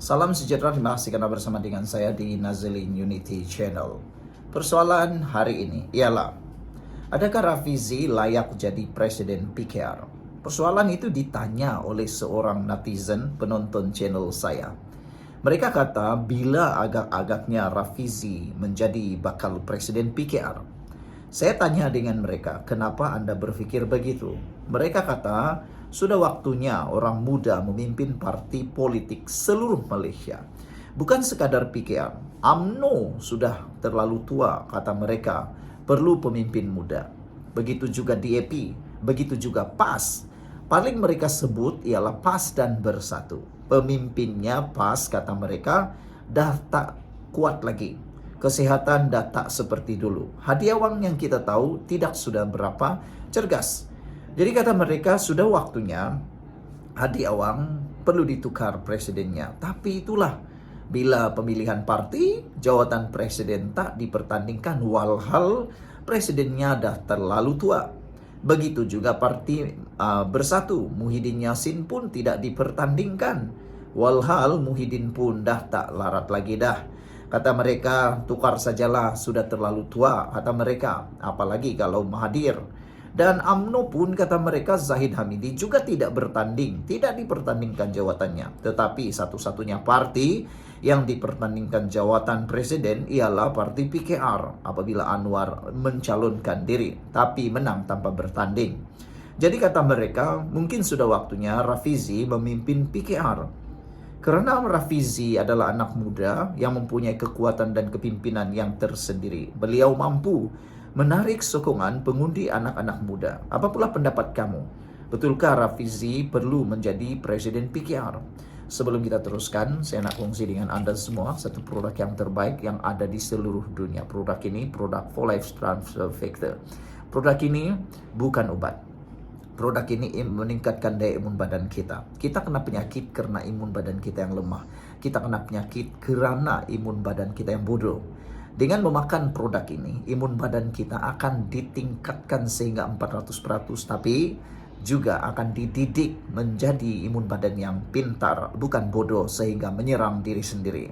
Salam sejahtera, terima kasih karena bersama dengan saya di Nazilin Unity Channel. Persoalan hari ini ialah, adakah Rafizi layak jadi Presiden PKR? Persoalan itu ditanya oleh seorang netizen penonton channel saya. Mereka kata bila agak-agaknya Rafizi menjadi bakal Presiden PKR. Saya tanya dengan mereka, kenapa Anda berpikir begitu? Mereka kata, sudah waktunya orang muda memimpin parti politik seluruh Malaysia. Bukan sekadar PKR. UMNO sudah terlalu tua, kata mereka. Perlu pemimpin muda. Begitu juga DAP, begitu juga PAS. Paling mereka sebut ialah PAS dan Bersatu. Pemimpinnya PAS, kata mereka, dah tak kuat lagi. Kesehatan dah tak seperti dulu. Hadiah wang yang kita tahu tidak sudah berapa cergas. Jadi kata mereka sudah waktunya hadiah wang perlu ditukar presidennya. Tapi itulah bila pemilihan parti, jawatan presiden tak dipertandingkan walhal presidennya dah terlalu tua. Begitu juga parti Bersatu, Muhyiddin Yassin pun tidak dipertandingkan. Walhal Muhyiddin pun dah tak larat lagi dah. Kata mereka, tukar sajalah, sudah terlalu tua, kata mereka. Apalagi kalau Mahathir. Dan UMNO pun, kata mereka, Zahid Hamidi juga tidak bertanding. Tidak dipertandingkan jawatannya. Tetapi satu-satunya parti yang dipertandingkan jawatan presiden ialah parti PKR. Apabila Anwar mencalonkan diri, tapi menang tanpa bertanding. Jadi kata mereka, mungkin sudah waktunya Rafizi memimpin PKR. Karena Rafizi adalah anak muda yang mempunyai kekuatan dan kepimpinan yang tersendiri. Beliau mampu menarik sokongan pengundi anak-anak muda. Apa pula pendapat kamu? Betulkah Rafizi perlu menjadi Presiden PKR? Sebelum kita teruskan, saya nak kongsi dengan Anda semua satu produk yang terbaik yang ada di seluruh dunia. Produk ini produk For Life Transfer Factor. Produk ini bukan obat. Produk ini meningkatkan daya imun badan kita. Kita kena penyakit karena imun badan kita yang lemah. Kita kena penyakit karena imun badan kita yang bodoh. Dengan memakan produk ini, imun badan kita akan ditingkatkan sehingga 400%, tapi juga akan dididik menjadi imun badan yang pintar, bukan bodoh sehingga menyerang diri sendiri.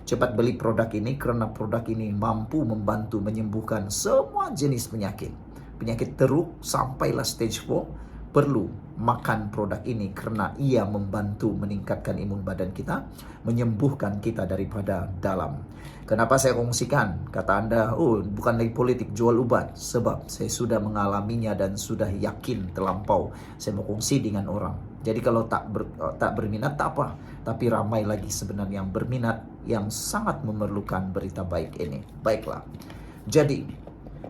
Cepat beli produk ini karena produk ini mampu membantu menyembuhkan semua jenis penyakit. Penyakit teruk sampailah stage 4 perlu makan produk ini karena ia membantu meningkatkan imun badan kita, menyembuhkan kita daripada dalam. Kenapa saya kongsikan? Kata Anda, oh bukan lagi politik, jual obat. Sebab saya sudah mengalaminya dan sudah yakin terlampau. Saya mau kongsi dengan orang. Jadi kalau tak berminat tak apa. Tapi ramai lagi sebenarnya yang berminat, yang sangat memerlukan berita baik ini. Baiklah. Jadi,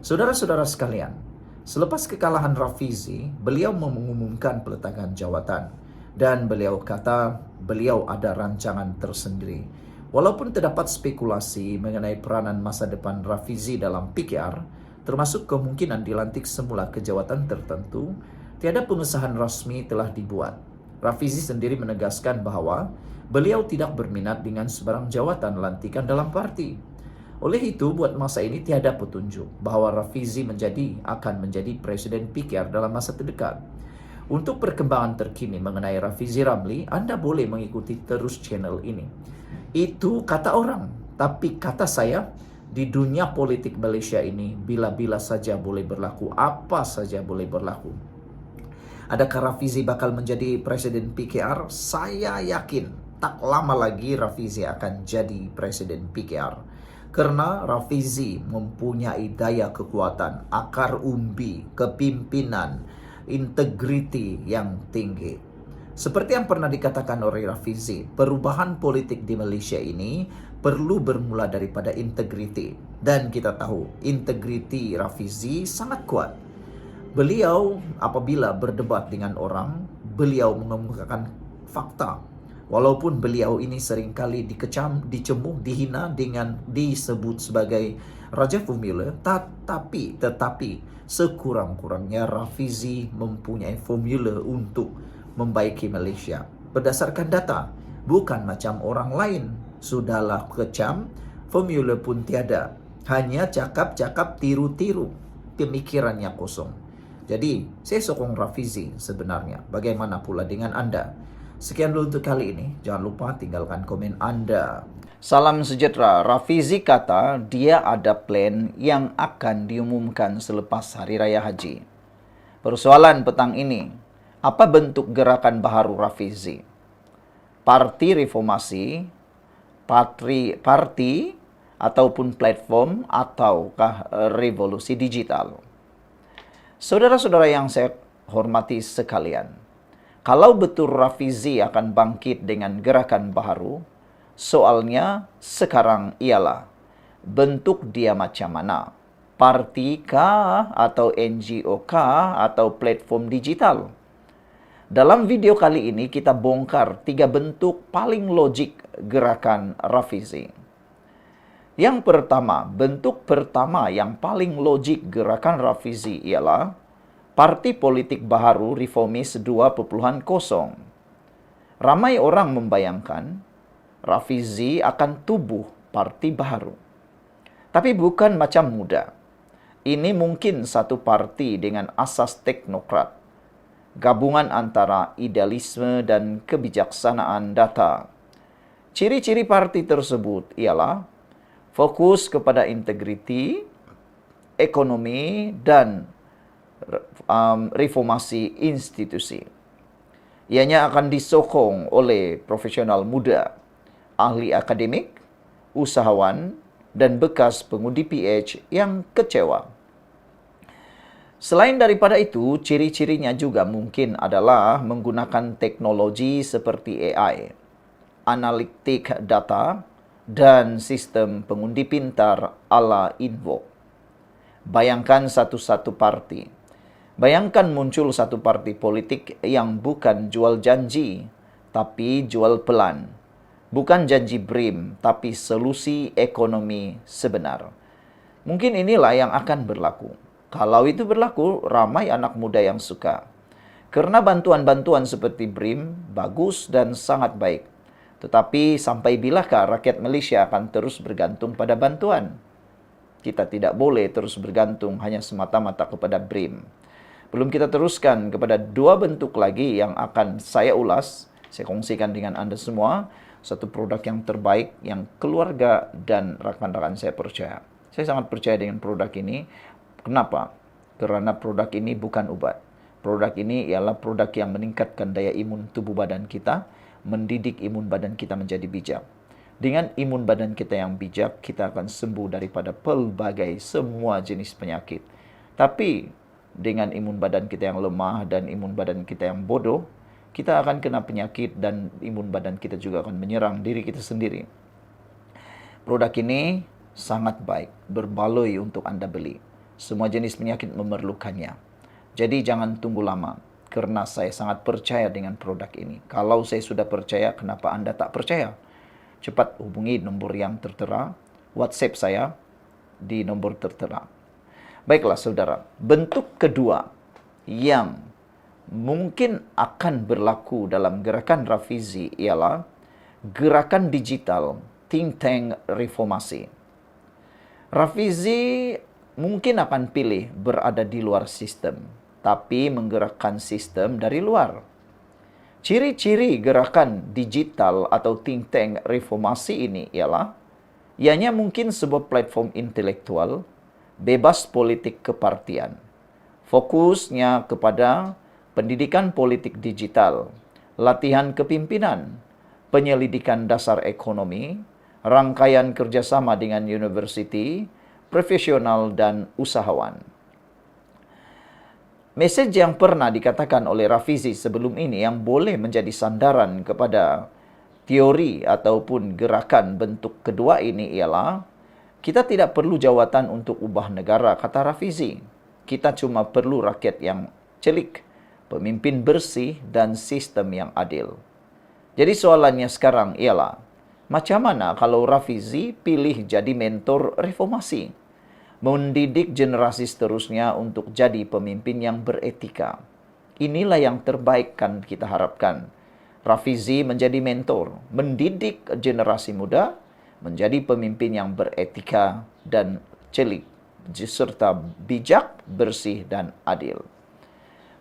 saudara-saudara sekalian, selepas kekalahan Rafizi, beliau mengumumkan peletakan jawatan. Dan beliau kata, beliau ada rancangan tersendiri. Walaupun terdapat spekulasi mengenai peranan masa depan Rafizi dalam PKR, termasuk kemungkinan dilantik semula ke jawatan tertentu, tiada pengesahan rasmi telah dibuat. Rafizi sendiri menegaskan bahwa beliau tidak berminat dengan sebarang jawatan lantikan dalam parti. Oleh itu, buat masa ini tiada petunjuk bahwa Rafizi akan menjadi Presiden PKR dalam masa terdekat. Untuk perkembangan terkini mengenai Rafizi Ramli, Anda boleh mengikuti terus channel ini. Itu kata orang, tapi kata saya, di dunia politik Malaysia ini, bila-bila saja boleh berlaku, apa saja boleh berlaku. Adakah Rafizi bakal menjadi Presiden PKR? Saya yakin tak lama lagi Rafizi akan jadi Presiden PKR. Karena Rafizi mempunyai daya kekuatan, akar umbi, kepimpinan, integriti yang tinggi. Seperti yang pernah dikatakan oleh Rafizi, perubahan politik di Malaysia ini perlu bermula daripada integriti. Dan kita tahu, integriti Rafizi sangat kuat. Beliau apabila berdebat dengan orang, beliau mengemukakan fakta. Walaupun beliau ini seringkali dikecam, dicemooh, dihina dengan disebut sebagai Raja Formula, tetapi sekurang-kurangnya Rafizi mempunyai formula untuk membaiki Malaysia. Berdasarkan data, bukan macam orang lain. Sudahlah kecam, formula pun tiada. Hanya cakap-cakap tiru-tiru, pemikirannya kosong. Jadi, saya sokong Rafizi sebenarnya. Bagaimana pula dengan Anda? Sekian dulu untuk kali ini. Jangan lupa tinggalkan komen Anda. Salam sejahtera. Rafizi kata dia ada plan yang akan diumumkan selepas Hari Raya Haji. Persoalan petang ini, apa bentuk gerakan baru Rafizi? Parti reformasi, parti ataupun platform, ataukah revolusi digital? Saudara-saudara yang saya hormati sekalian, kalau betul Rafizi akan bangkit dengan gerakan baru, soalnya sekarang ialah bentuk dia macam mana? Parti kah, atau NGO kah, atau platform digital? Dalam video kali ini kita bongkar 3 bentuk paling logik gerakan Rafizi. Yang pertama, bentuk pertama yang paling logik gerakan Rafizi ialah Parti Politik Baharu Reformis 2.0. Ramai orang membayangkan Rafizi akan tubuh parti baru. Tapi bukan macam muda. Ini mungkin satu parti dengan asas teknokrat. Gabungan antara idealisme dan kebijaksanaan data. Ciri-ciri parti tersebut ialah fokus kepada integriti, ekonomi, dan reformasi institusi. Ianya akan disokong oleh profesional muda, ahli akademik, usahawan, dan bekas pengundi PH yang kecewa. Selain daripada itu, ciri-cirinya juga mungkin adalah menggunakan teknologi seperti AI, analitik data, dan sistem pengundi pintar ala Invoke. Bayangkan satu-satu parti. Bayangkan muncul satu parti politik yang bukan jual janji, tapi jual pelan. Bukan janji BRIM, tapi solusi ekonomi sebenar. Mungkin inilah yang akan berlaku. Kalau itu berlaku, ramai anak muda yang suka. Karena bantuan-bantuan seperti BRIM bagus dan sangat baik. Tetapi sampai bilakah rakyat Malaysia akan terus bergantung pada bantuan? Kita tidak boleh terus bergantung hanya semata-mata kepada BRIM. Belum kita teruskan kepada 2 bentuk lagi yang akan saya ulas, saya kongsikan dengan Anda semua. Satu produk yang terbaik, yang keluarga dan rekan-rekan saya percaya. Saya sangat percaya dengan produk ini. Kenapa? Karena produk ini bukan obat. Produk ini ialah produk yang meningkatkan daya imun tubuh badan kita, mendidik imun badan kita menjadi bijak. Dengan imun badan kita yang bijak, kita akan sembuh daripada pelbagai semua jenis penyakit. Tapi dengan imun badan kita yang lemah dan imun badan kita yang bodoh, kita akan kena penyakit dan imun badan kita juga akan menyerang diri kita sendiri. Produk ini sangat baik, berbaloi untuk Anda beli. Semua jenis penyakit memerlukannya. Jadi jangan tunggu lama, karena saya sangat percaya dengan produk ini. Kalau saya sudah percaya, kenapa Anda tak percaya? Cepat hubungi nomor yang tertera, WhatsApp saya di nomor tertera. Baiklah saudara, bentuk kedua yang mungkin akan berlaku dalam gerakan Rafizi ialah gerakan digital think tank reformasi. Rafizi mungkin akan pilih berada di luar sistem, tapi menggerakkan sistem dari luar. Ciri-ciri gerakan digital atau think tank reformasi ini ialah ianya mungkin sebuah platform intelektual, bebas politik kepartian. Fokusnya kepada pendidikan politik digital, latihan kepimpinan, penyelidikan dasar ekonomi, rangkaian kerjasama dengan universiti, profesional, dan usahawan. Mesej yang pernah dikatakan oleh Rafizi sebelum ini yang boleh menjadi sandaran kepada teori ataupun gerakan bentuk kedua ini ialah kita tidak perlu jawatan untuk ubah negara, kata Rafizi. Kita cuma perlu rakyat yang celik, pemimpin bersih, dan sistem yang adil. Jadi soalannya sekarang ialah, macam mana kalau Rafizi pilih jadi mentor reformasi? Mendidik generasi seterusnya untuk jadi pemimpin yang beretika. Inilah yang terbaik kan kita harapkan. Rafizi menjadi mentor, mendidik generasi muda, menjadi pemimpin yang beretika dan celik, serta bijak, bersih, dan adil.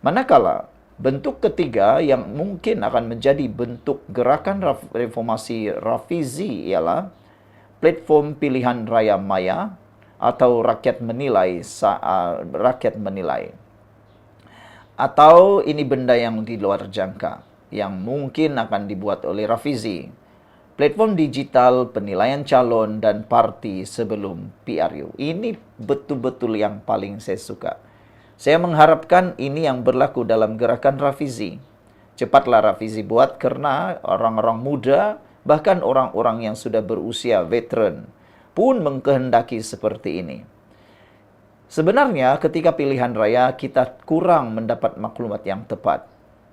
Manakala Bentuk ketiga yang mungkin akan menjadi bentuk gerakan reformasi Rafizi ialah platform pilihan raya maya atau rakyat menilai rakyat menilai. Atau ini benda yang di luar jangka yang mungkin akan dibuat oleh Rafizi. Platform digital penilaian calon dan parti sebelum PRU. Ini betul-betul yang paling saya suka. Saya mengharapkan ini yang berlaku dalam gerakan Rafizi. Cepatlah Rafizi buat karena orang-orang muda, bahkan orang-orang yang sudah berusia veteran pun mengkehendaki seperti ini. Sebenarnya ketika pilihan raya kita kurang mendapat maklumat yang tepat.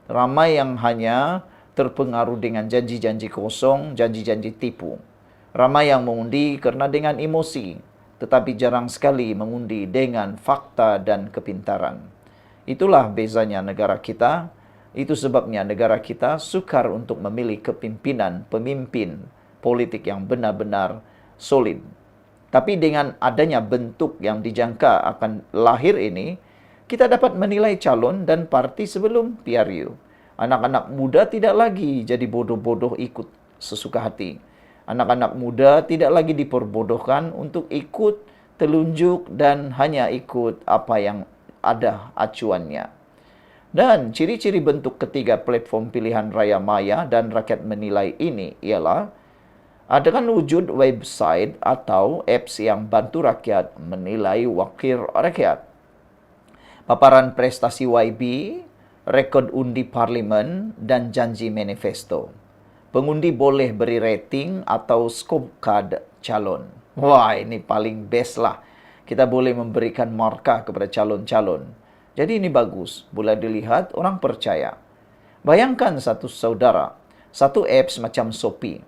Ramai yang hanya terpengaruh dengan janji-janji kosong, janji-janji tipu. Ramai yang mengundi karena dengan emosi, tetapi jarang sekali mengundi dengan fakta dan kepintaran. Itulah bezanya negara kita. Itu sebabnya negara kita sukar untuk memilih pemimpin politik yang benar-benar solid. Tapi dengan adanya bentuk yang dijangka akan lahir ini, kita dapat menilai calon dan parti sebelum PRU. Anak-anak muda tidak lagi jadi bodoh-bodoh ikut sesuka hati. Anak-anak muda tidak lagi diperbodohkan untuk ikut telunjuk dan hanya ikut apa yang ada acuannya. Dan ciri-ciri bentuk ketiga platform pilihan raya maya dan rakyat menilai ini ialah adakan wujud website atau apps yang bantu rakyat menilai wakil rakyat. Paparan prestasi YB, rekod undi parlimen, dan janji manifesto. Pengundi boleh beri rating atau scorecard calon. Wah, ini paling best lah. Kita boleh memberikan markah kepada calon-calon. Jadi ini bagus, boleh dilihat orang percaya. Bayangkan satu saudara, satu apps macam Shopee,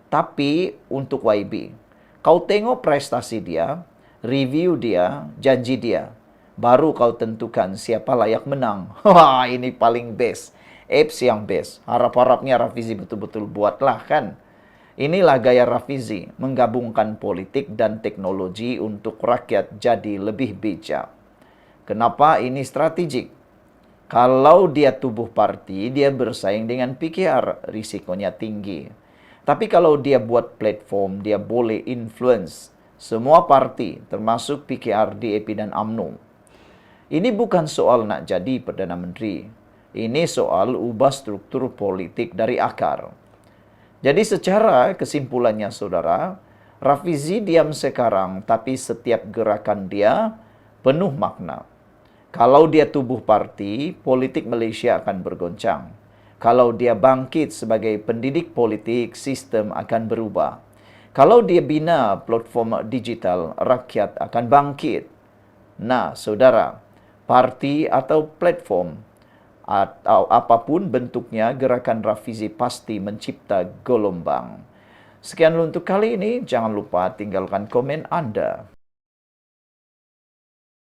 tapi untuk YB. Kau tengok prestasi dia, review dia, janji dia. Baru kau tentukan siapa layak menang. Wah, ini paling best. Apps yang best. Harap-harapnya Rafizi betul-betul buatlah kan. Inilah gaya Rafizi, menggabungkan politik dan teknologi untuk rakyat jadi lebih bijak. Kenapa ini strategik? Kalau dia tubuh parti, dia bersaing dengan PKR, risikonya tinggi. Tapi kalau dia buat platform, dia boleh influence semua parti, termasuk PKR, DAP dan UMNO. Ini bukan soal nak jadi Perdana Menteri. Ini soal ubah struktur politik dari akar. Jadi secara kesimpulannya saudara, Rafizi diam sekarang, tapi setiap gerakan dia penuh makna. Kalau dia tubuh parti, politik Malaysia akan bergoncang. Kalau dia bangkit sebagai pendidik politik, sistem akan berubah. Kalau dia bina platform digital, rakyat akan bangkit. Nah, saudara, parti atau platform, atau apapun bentuknya, gerakan Rafizi pasti mencipta gelombang. Sekian untuk kali ini, jangan lupa tinggalkan komen Anda.